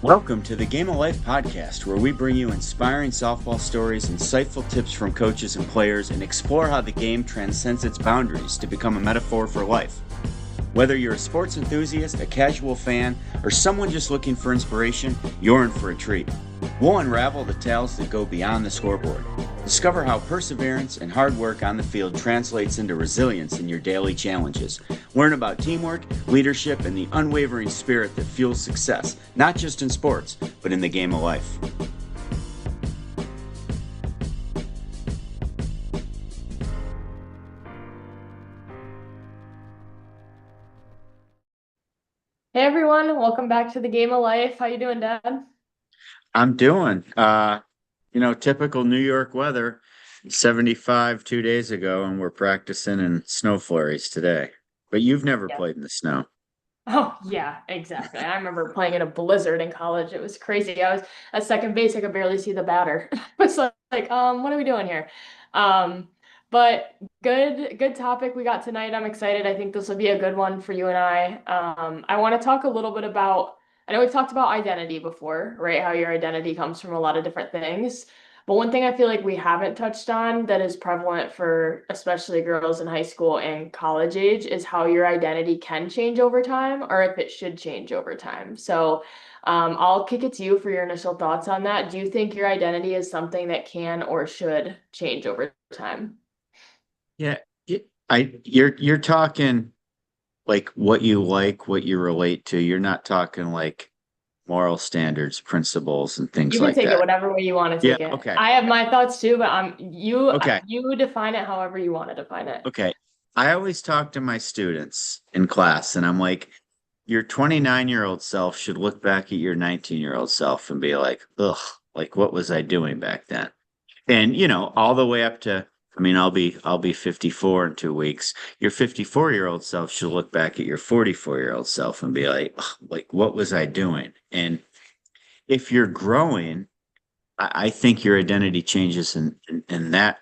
Welcome to the Game of Life podcast, where we bring you inspiring softball stories, insightful tips from coaches and players, and explore how the game transcends its boundaries to become a metaphor for life. Whether you're a sports enthusiast, a casual fan, or someone just looking for inspiration, you're in for a treat. We'll unravel the tales that go beyond the scoreboard. Discover how perseverance and hard work on the field translates into resilience in your daily challenges. Learn about teamwork, leadership, and the unwavering spirit that fuels success, not just in sports, but in the game of life. Hey everyone, welcome back to the Game of Life. How you doing, Dad? I'm doing, typical New York weather, 75 2 days ago, and we're practicing in snow flurries today. But you've never Yeah. played in the snow. Oh, yeah, exactly. I remember playing in a blizzard in college. It was crazy. I was at second base. I could barely see the batter. It's what are we doing here? Um, but good topic we got tonight. I'm excited. I think this will be a good one for you and I. I want to talk a little bit about, I know we've talked about identity before, right? How your identity comes from a lot of different things. But one thing I feel like we haven't touched on that is prevalent for especially girls in high school and college age is how your identity can change over time or if it should change over time. So I'll kick it to you for your initial thoughts on that. Do you think your identity is something that can or should change over time? Yeah, you're talking like what you relate to. You're not talking like moral standards, principles, and You things can like take it that. whatever way you want to Yeah, take it. okay. I have my thoughts too, but Okay. you define it however you want to define it. Okay. I always talk to my students in class and I'm like, your 29-year-old self should look back at your 19-year-old self and be like, ugh, like what was I doing back then? And all the way up to, I mean, I'll be 54 in 2 weeks. Your 54-year-old self should look back at your 44-year-old self and be like, ugh, like what was I doing? And if you're growing, I think your identity changes in that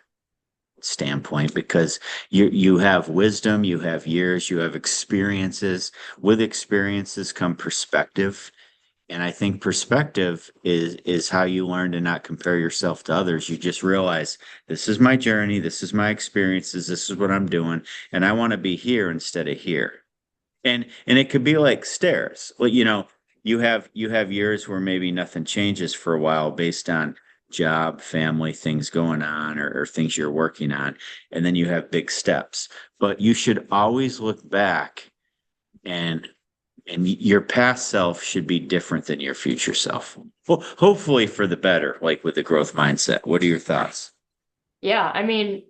standpoint because you have wisdom, you have years, you have experiences. With experiences come perspective. And I think perspective is how you learn to not compare yourself to others. You just realize this is my journey, this is my experiences, this is what I'm doing, and I want to be here instead of here. And it could be like stairs. Well, you have years where maybe nothing changes for a while based on job, family, things going on, or things you're working on. And then you have big steps. But you should always look back and your past self should be different than your future self. Well, hopefully for the better, like with the growth mindset. What are your thoughts? Yeah, I mean,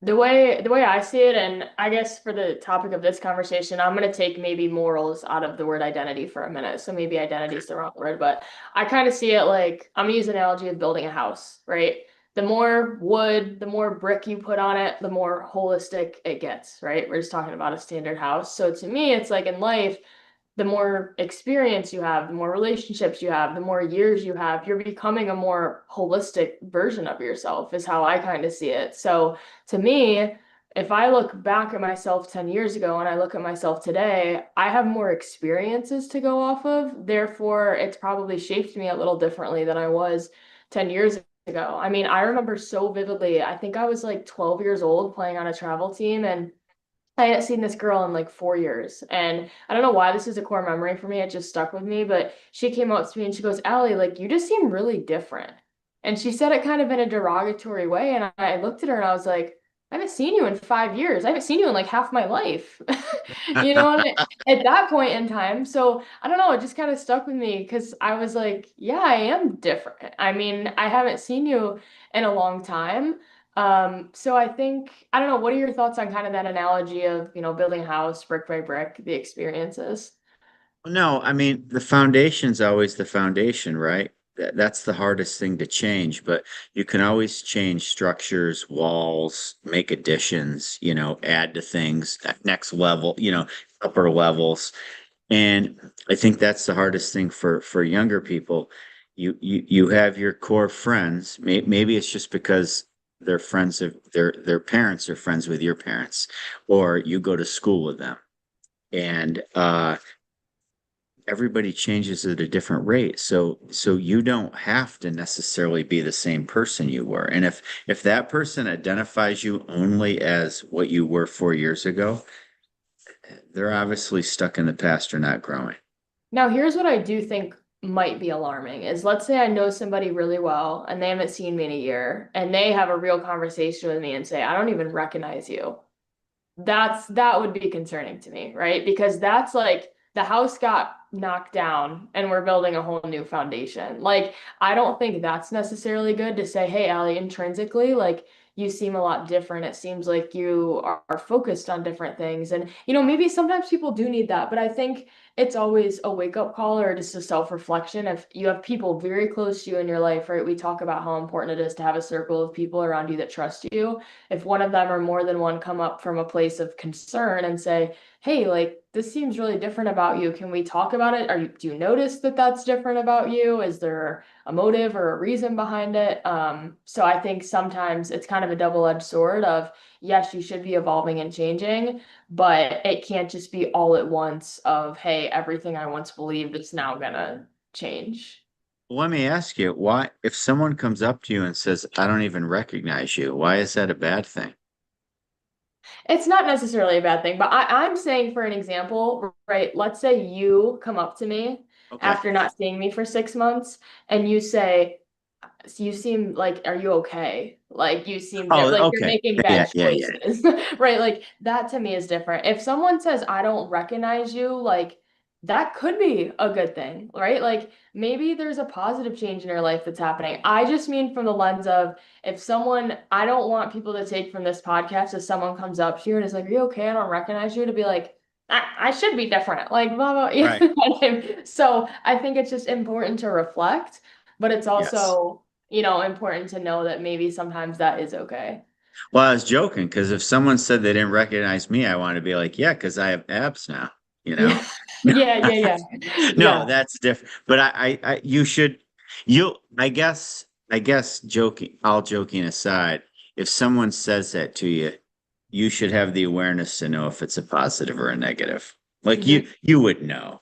the way I see it, and I guess for the topic of this conversation, I'm gonna take maybe morals out of the word identity for a minute. So maybe identity is the wrong word, but I kind of see it like I'm gonna use an analogy of building a house, right? The more wood, the more brick you put on it, the more holistic it gets, right? We're just talking about a standard house. So to me, it's like in life, the more experience you have, the more relationships you have, the more years you have, you're becoming a more holistic version of yourself, is how I kind of see it. So to me, if I look back at myself 10 years ago and I look at myself today, I have more experiences to go off of. Therefore, it's probably shaped me a little differently than I was 10 years ago. I mean, I remember so vividly, I think I was like 12 years old playing on a travel team and I hadn't seen this girl in like 4 years. And I don't know why this is a core memory for me. It just stuck with me. But she came up to me and she goes, Allie, like, you just seem really different. And she said it kind of in a derogatory way. And I looked at her and I was like, I haven't seen you in 5 years. I haven't seen you in like half my life, at that point in time. So I don't know. It just kind of stuck with me because I was like, yeah, I am different. I mean, I haven't seen you in a long time. So I think, I don't know, what are your thoughts on kind of that analogy of, building a house brick by brick, the experiences? No, I mean, the foundation's always the foundation, right? That's the hardest thing to change, but you can always change structures, walls, make additions, add to things, next level, upper levels. And I think that's the hardest thing for younger people. You have your core friends. Maybe it's just because they're friends of their parents are friends with your parents, or you go to school with them. And everybody changes at a different rate. So you don't have to necessarily be the same person you were. And if that person identifies you only as what you were 4 years ago, they're obviously stuck in the past or not growing. Now, here's what I do think might be alarming is let's say I know somebody really well and they haven't seen me in a year and they have a real conversation with me and say, I don't even recognize you. That would be concerning to me, right? Because that's like the house got knocked down and we're building a whole new foundation. Like, I don't think that's necessarily good to say, hey, Allie, intrinsically, like you seem a lot different. It seems like you are focused on different things. And, maybe sometimes people do need that, but I think it's always a wake-up call or just a self-reflection. If you have people very close to you in your life, right? We talk about how important it is to have a circle of people around you that trust you. If one of them or more than one come up from a place of concern and say, hey, like this seems really different about you. Can we talk about it? Do you notice that that's different about you? Is there a motive or a reason behind it? So I think sometimes it's kind of a double-edged sword of, yes, you should be evolving and changing, but it can't just be all at once of, hey, everything I once believed is now gonna change. Let me ask you, why, if someone comes up to you and says, I don't even recognize you, why is that a bad thing? It's not necessarily a bad thing, but I'm saying for an example, right? Let's say you come up to me Okay. after not seeing me for 6 months and you say, you seem like, are you okay? Like you seem Oh, like you're okay. making Yeah, bad yeah, yeah. choices, right? Like that to me is different. If someone says, I don't recognize you, like that could be a good thing, right? Like maybe there's a positive change in your life that's happening. I just mean from the lens of if someone, I don't want people to take from this podcast if someone comes up here and is like, are you okay? I don't recognize you, to be like, I should be different, like blah blah. Right. So I think it's just important to reflect, but it's Yes. also, important to know that maybe sometimes that is okay. Well, I was joking because if someone said they didn't recognize me, I want to be like, yeah, because I have abs now, you know? Yeah. Yeah, yeah, yeah. No, Yeah. that's different. But you should, I guess, joking, all joking aside, if someone says that to you, you should have the awareness to know if it's a positive or a negative. Like Mhm. you would know.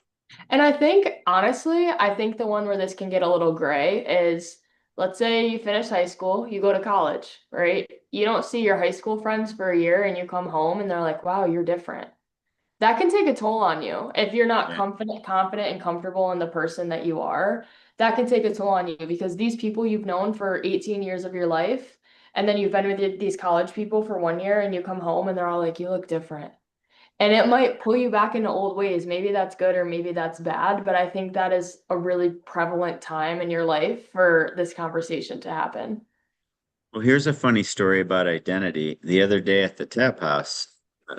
And I think, honestly, I think the one where this can get a little gray is let's say you finish high school, you go to college, right? You don't see your high school friends for a year and you come home and they're like, wow, you're different. That can take a toll on you if you're not Yeah. confident and comfortable in the person that you are. That can take a toll on you because these people you've known for 18 years of your life, and then you've been with these college people for 1 year, and you come home and they're all like, "You look different." And it might pull you back into old ways. Maybe that's good or maybe that's bad, but I think that is a really prevalent time in your life for this conversation to happen. Well, here's a funny story about identity. The other day at the tap house,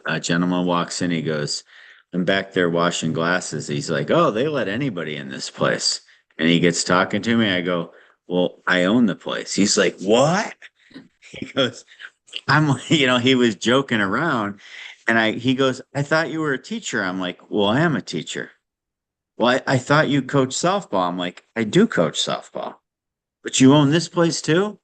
a gentleman walks in, he goes, I'm back there washing glasses. He's like, oh, they let anybody in this place. And he gets talking to me. I go, well, I own the place. He's like, what? He goes, I'm like, he was joking around. And he goes, I thought you were a teacher. I'm like, well, I am a teacher. Well, I thought you coach softball. I'm like, I do coach softball, but you own this place too?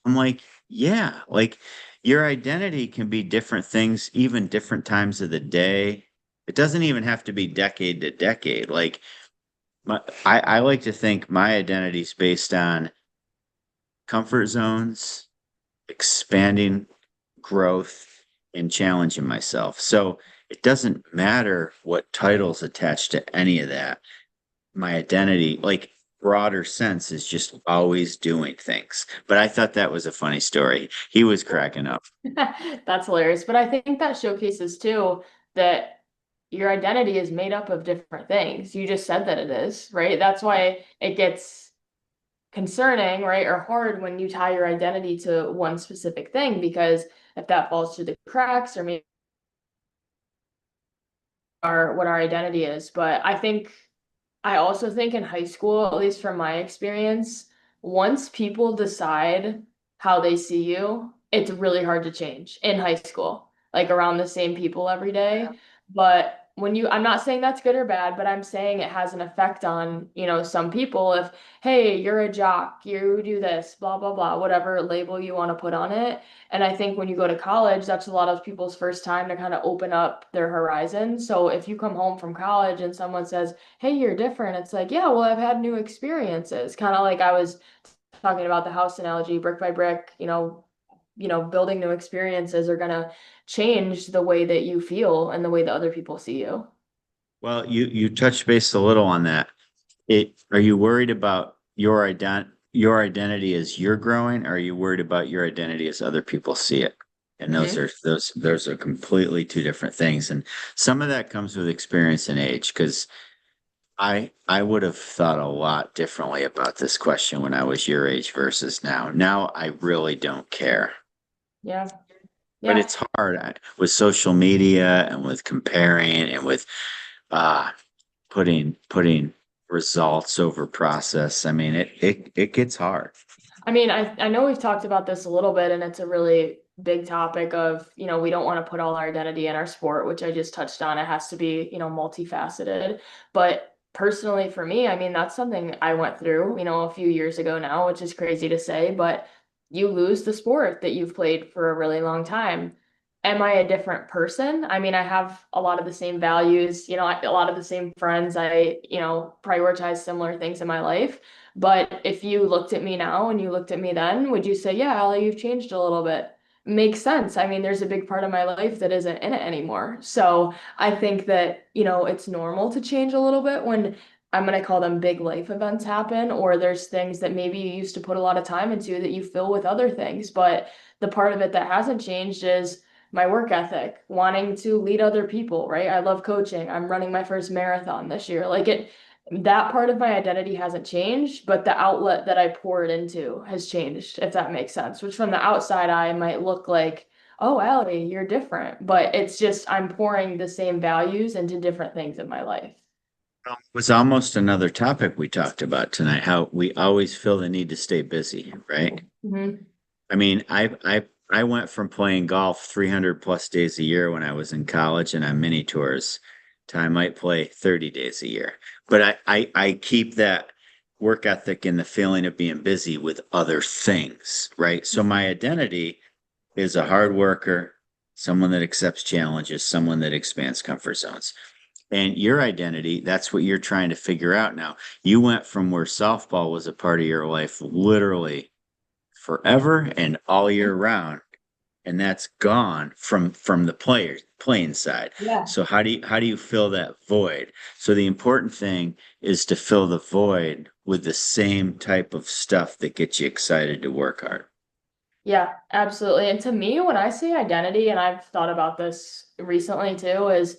I'm like, yeah, like your identity can be different things, even different times of the day. It doesn't even have to be decade to decade. Like I like to think my identity is based on comfort zones, expanding growth, and challenging myself. So it doesn't matter what titles attached to any of that. My identity, like broader sense, is just always doing things. But I thought that was a funny story. He was cracking up. That's hilarious. But I think that showcases too that your identity is made up of different things. You just said that it is, right? That's why it gets concerning, right? Or hard when you tie your identity to one specific thing, because if that falls through the cracks or maybe what our identity is. But I also think in high school, at least from my experience, once people decide how they see you, it's really hard to change in high school, like around the same people every day. But I'm not saying that's good or bad, but I'm saying it has an effect on, some people. If, hey, you're a jock, you do this, blah, blah, blah, whatever label you want to put on it. And I think when you go to college, that's a lot of people's first time to kind of open up their horizon. So if you come home from college and someone says, hey, you're different, it's like, yeah, well, I've had new experiences. Kind of like I was talking about the house analogy, brick by brick, building new experiences are going to change the way that you feel and the way that other people see you. Well, you touched base a little on that. Are you worried about your identity as you're growing, or are you worried about your identity as other people see it? And Hmm. those are completely two different things. And some of that comes with experience and age, because I would have thought a lot differently about this question when I was your age versus now. Now I really don't care. Yeah. But Yeah. it's hard with social media and with comparing and with uh putting results over process. I mean, it gets hard. I mean, I know we've talked about this a little bit, and it's a really big topic of, we don't want to put all our identity in our sport, which I just touched on. It has to be, multifaceted. But personally for me, I mean, that's something I went through, a few years ago now, which is crazy to say, but you lose the sport that you've played for a really long time. Am I a different person? I mean, I have a lot of the same values, a lot of the same friends. Prioritize similar things in my life. But if you looked at me now and you looked at me then, would you say, yeah, Allie, you've changed a little bit? Makes sense. I mean, there's a big part of my life that isn't in it anymore. So I think that, it's normal to change a little bit when I'm going to call them big life events happen, or there's things that maybe you used to put a lot of time into that you fill with other things. But the part of it that hasn't changed is my work ethic, wanting to lead other people, right? I love coaching. I'm running my first marathon this year. That part of my identity hasn't changed, but the outlet that I pour it into has changed, if that makes sense, which from the outside eye might look like, oh, Allie, you're different. But it's just I'm pouring the same values into different things in my life. It was almost another topic we talked about tonight, how we always feel the need to stay busy, right? Hmm. I mean, I went from playing golf 300 plus days a year when I was in college and on mini tours to I might play 30 days a year. But I keep that work ethic and the feeling of being busy with other things, right? So my identity is a hard worker, someone that accepts challenges, someone that expands comfort zones. And your identity, that's what you're trying to figure out now. You went from where softball was a part of your life literally forever and all year round, and that's gone from the playing side. Yeah. So how do you fill that void? So the important thing is to fill the void with the same type of stuff that gets you excited to work hard. Yeah, absolutely. And to me, when I say identity, and I've thought about this recently too, is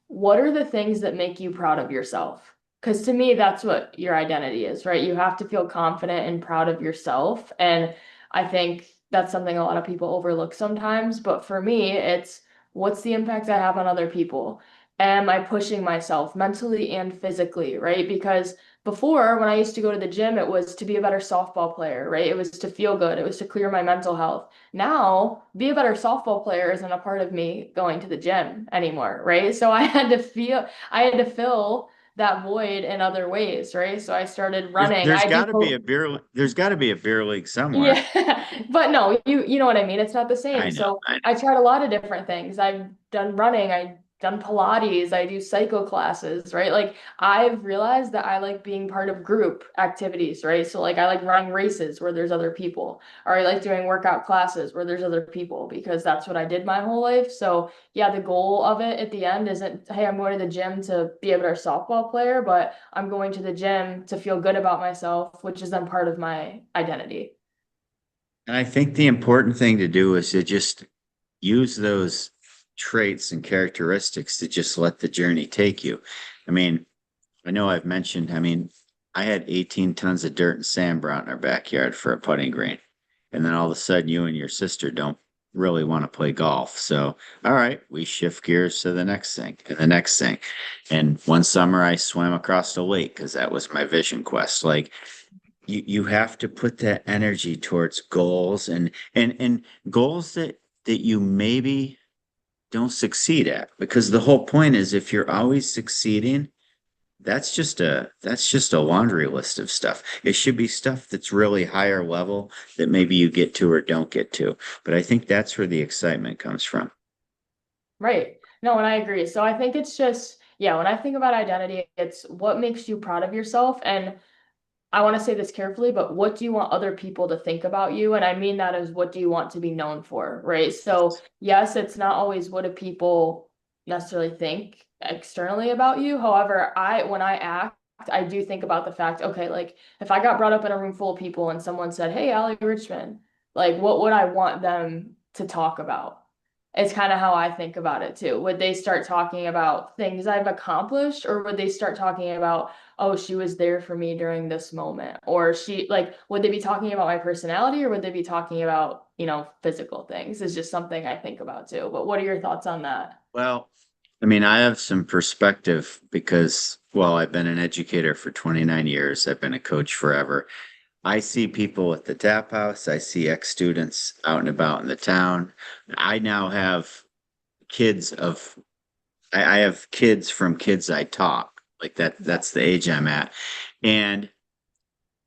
what are the things that make you proud of yourself? Because to me, that's what your identity is, right? You have to feel confident and proud of yourself. And I think that's something a lot of people overlook sometimes. But for me, it's what's the impact I have on other people? Am I pushing myself mentally and physically, right? Because before, when I used to go to the gym, it was to be a better softball player, right? It was to feel good. It was to clear my mental health. Now, be a better softball player isn't a part of me going to the gym anymore, right? So I had to fill that void in other ways, right? So I started running. There's I do got to be a there's got to be a beer league somewhere. yeah, but no, you know what I mean. It's not the same. I know, So I know. I tried a lot of different things. I've done running, I've done Pilates, I do cycle classes, right? Like I've realized that I like being part of group activities, right? So like I like running races where there's other people, or I like doing workout classes where there's other people because that's what I did my whole life. So yeah, the goal of it at the end isn't, hey, I'm going to the gym to be a better softball player, but I'm going to the gym to feel good about myself, which is then part of my identity. And I think the important thing to do is to just use those traits and characteristics to just let the journey take you. I mean, I know I've mentioned, I mean, I had 18 tons of dirt and sand brought in our backyard for a putting green. And then all of a sudden, you and your sister don't really want to play golf. So, all right, we shift gears to the next thing and the next thing. And one summer, I swam across the lake because that was my vision quest. Like, you have to put that energy towards goals and goals that you maybe don't succeed at. Because the whole point is if you're always succeeding, that's just a laundry list of stuff. It should be stuff that's really higher level that maybe you get to or don't get to. But I think that's where the excitement comes from. Right. No, and I agree. So I think it's just, yeah, when I think about identity, it's what makes you proud of yourself. And I want to say this carefully, but what do you want other people to think about you? And I mean that as what do you want to be known for, right? So, yes, it's not always what do people necessarily think externally about you. However, when I act, I do think about the fact, okay, like if I got brought up in a room full of people and someone said, "Hey, Allie Richmond," like what would I want them to talk about? It's kind of how I think about it too. Would they start talking about things I've accomplished, or would they start talking about, oh, she was there for me during this moment? Or she, like, would they be talking about my personality, or would they be talking about, physical things? Is just something I think about too. But what are your thoughts on that? Well, I mean, I have some perspective because, well, I've been an educator for 29 years. I've been a coach forever. I see people at the tap house. I see ex-students out and about in the town. I now have kids of, I have kids from kids I taught. Like that's the age I'm at. And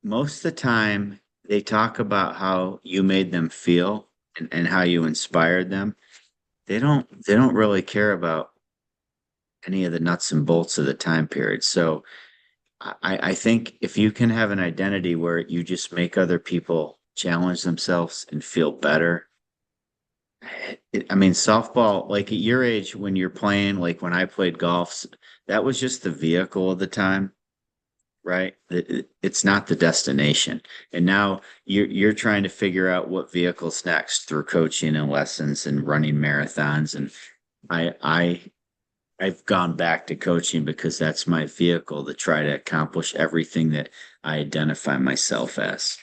most of the time they talk about how you made them feel and how you inspired them. They don't really care about any of the nuts and bolts of the time period. So I think if you can have an identity where you just make other people challenge themselves and feel better. I mean, softball, like at your age when you're playing, like when I played golf, that was just the vehicle of the time, right? It's not the destination. And now you're trying to figure out what vehicle's next through coaching and lessons and running marathons. And I I've gone back to coaching because that's my vehicle to try to accomplish everything that I identify myself as.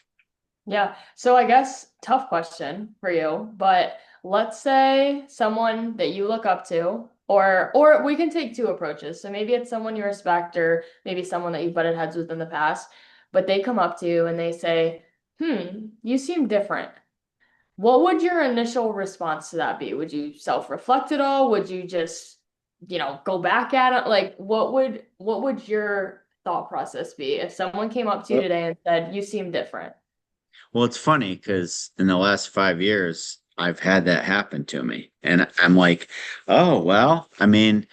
Yeah. So I guess tough question for you, but let's say someone that you look up to, or we can take two approaches. So maybe it's someone you respect, or maybe someone that you've butted heads with in the past, but they come up to you and they say, you seem different. What would your initial response to that be? Would you self-reflect at all? Would you just, go back at it? Like what would your thought process be if someone came up to you today and said, "You seem different"? Well, it's funny because in the last 5 years, I've had that happen to me. And I'm like, oh, well, I mean,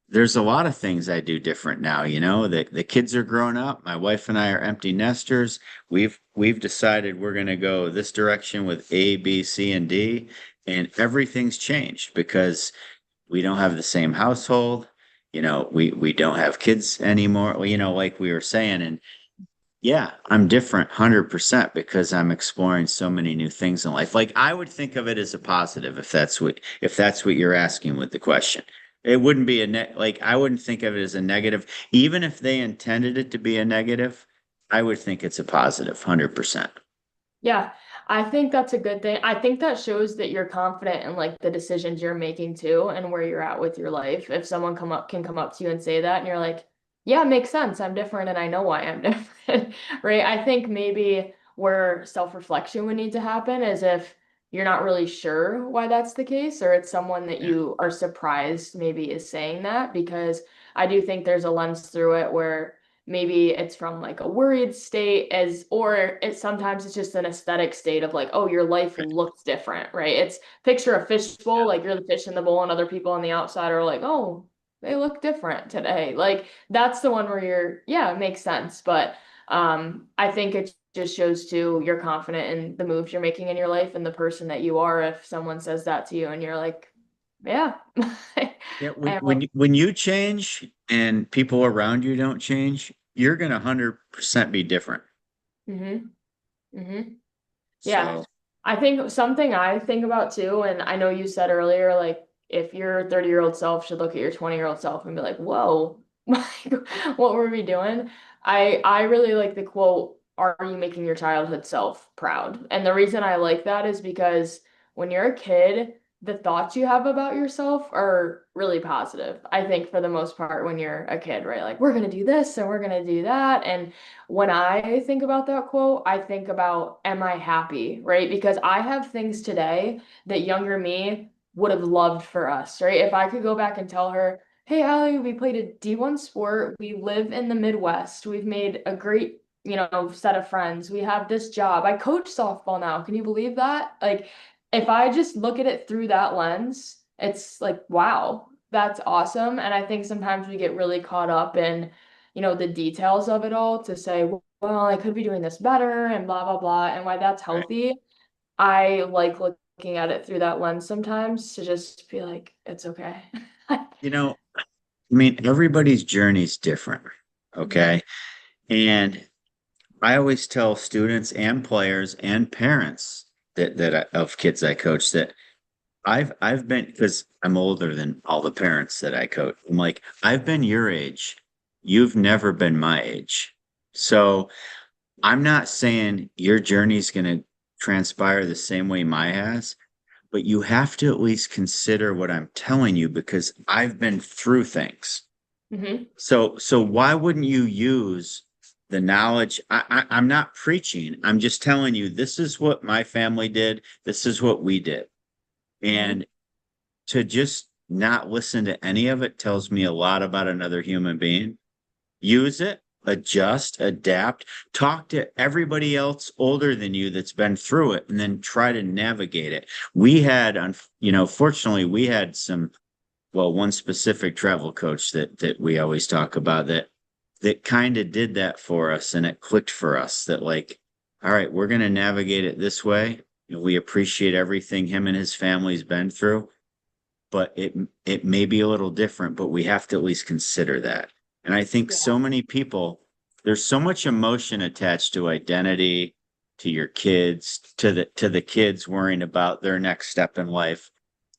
there's a lot of things I do different now, the kids are grown up. My wife and I are empty nesters. We've decided we're gonna go this direction with A, B, C, and D, and everything's changed because we don't have the same household. We don't have kids anymore, like we were saying. And yeah, I'm different 100% because I'm exploring so many new things in life. Like I would think of it as a positive if that's what you're asking with the question. It wouldn't be like I wouldn't think of it as a negative. Even if they intended it to be a negative, I would think it's a positive 100%. Yeah, I think that's a good thing. I think that shows that you're confident in like the decisions you're making too and where you're at with your life. If someone can come up to you and say that and you're like, "Yeah, it makes sense. I'm different and I know why I'm different." Right? I think maybe where self-reflection would need to happen is if you're not really sure why that's the case, or it's someone that Yeah. you are surprised maybe is saying that, because I do think there's a lens through it where maybe it's from like a worried state, or it sometimes it's just an aesthetic state of like, oh, your life looks different, right? It's picture a fish bowl, like you're the fish in the bowl and other people on the outside are like, oh, they look different today. Like that's the one where yeah, it makes sense. But I think it just shows too you're confident in the moves you're making in your life and the person that you are if someone says that to you and you're like, yeah. Yeah, I when am when you, when you change and people around you don't change, you're gonna 100% be different. mm-hmm, mm-hmm. Yeah. So, I think something I think about too, and I know you said earlier, like if your 30-year-old self should look at your 20-year-old self and be like, whoa, like, what were we doing? I really like the quote, are you making your childhood self proud? And the reason I like that is because when you're a kid, the thoughts you have about yourself are really positive. I think for the most part when you're a kid, right? Like we're gonna do this and we're gonna do that. And when I think about that quote, I think about, am I happy, right? Because I have things today that younger me would have loved for us, right? If I could go back and tell her, hey, Allie, we played a D1 sport. We live in the Midwest. We've made a great, set of friends. We have this job. I coach softball now. Can you believe that? Like, if I just look at it through that lens, it's like, wow, that's awesome. And I think sometimes we get really caught up in, the details of it all to say, well, I could be doing this better and blah, blah, blah. And why that's Right. healthy. I like looking at it through that lens sometimes to just be like, it's okay. You know, I mean, everybody's journey is different. Mhm. Okay. And I always tell students and players and parents of kids I coach that I've been, because I'm older than all the parents that I coach. I'm like, I've been your age. You've never been my age. So I'm not saying your journey's going to transpire the same way mine has, but you have to at least consider what I'm telling you because I've been through things. Mhm. So why wouldn't you use the knowledge? I'm not preaching. I'm just telling you this is what my family did. This is what we did. Mhm. And to just not listen to any of it tells me a lot about another human being. Use it, adjust, adapt, talk to everybody else older than you that's been through it, and then try to navigate it. We had, fortunately, we had one specific travel coach that we always talk about that kind of did that for us, and it clicked for us that like, all right, we're going to navigate it this way. We appreciate everything him and his family's been through, but it may be a little different, but we have to at least consider that. And I think Yeah. so many people, there's so much emotion attached to identity, to your kids, to the kids worrying about their next step in life,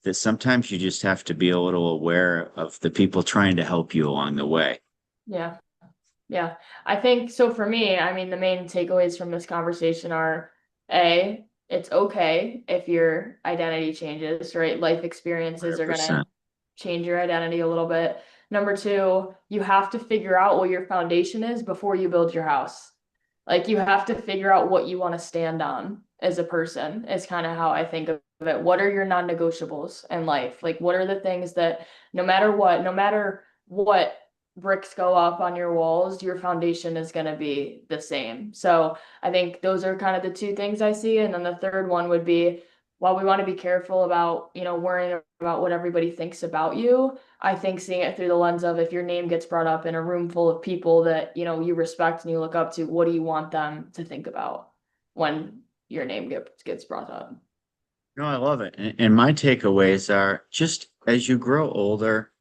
that sometimes you just have to be a little aware of the people trying to help you along the way. Yeah. Yeah. I think so for me, I mean, the main takeaways from this conversation are A, it's okay if your identity changes, right? Life experiences are gonna 100%. change your identity a little bit. Number two, you have to figure out what your foundation is before you build your house. Like you have to figure out what you want to stand on as a person, is kind of how I think of it. What are your non-negotiables in life? Like what are the things that no matter what bricks go up on your walls, your foundation is going to be the same. So I think those are kind of the two things I see. And then the third one would be while we want to be careful about, worrying about what everybody thinks about you, I think seeing it through the lens of if your name gets brought up in a room full of people that, you respect and you look up to, what do you want them to think about when your name gets brought up? No, I love it. And my takeaways are just as you grow older,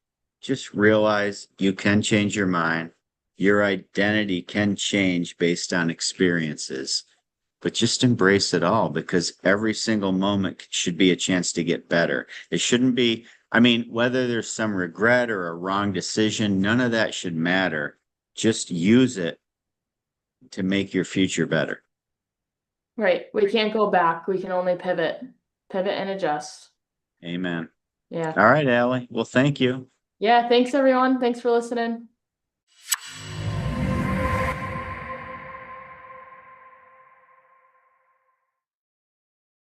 just realize you can change your mind. Your identity can change based on experiences, but just embrace it all because every single moment should be a chance to get better. It shouldn't be, I mean, whether there's some regret or a wrong decision, none of that should matter. Just use it to make your future better. Right. We can't go back. We can only pivot and adjust. Amen. Yeah. All right, Allie. Well, thank you. Yeah. Thanks everyone. Thanks for listening.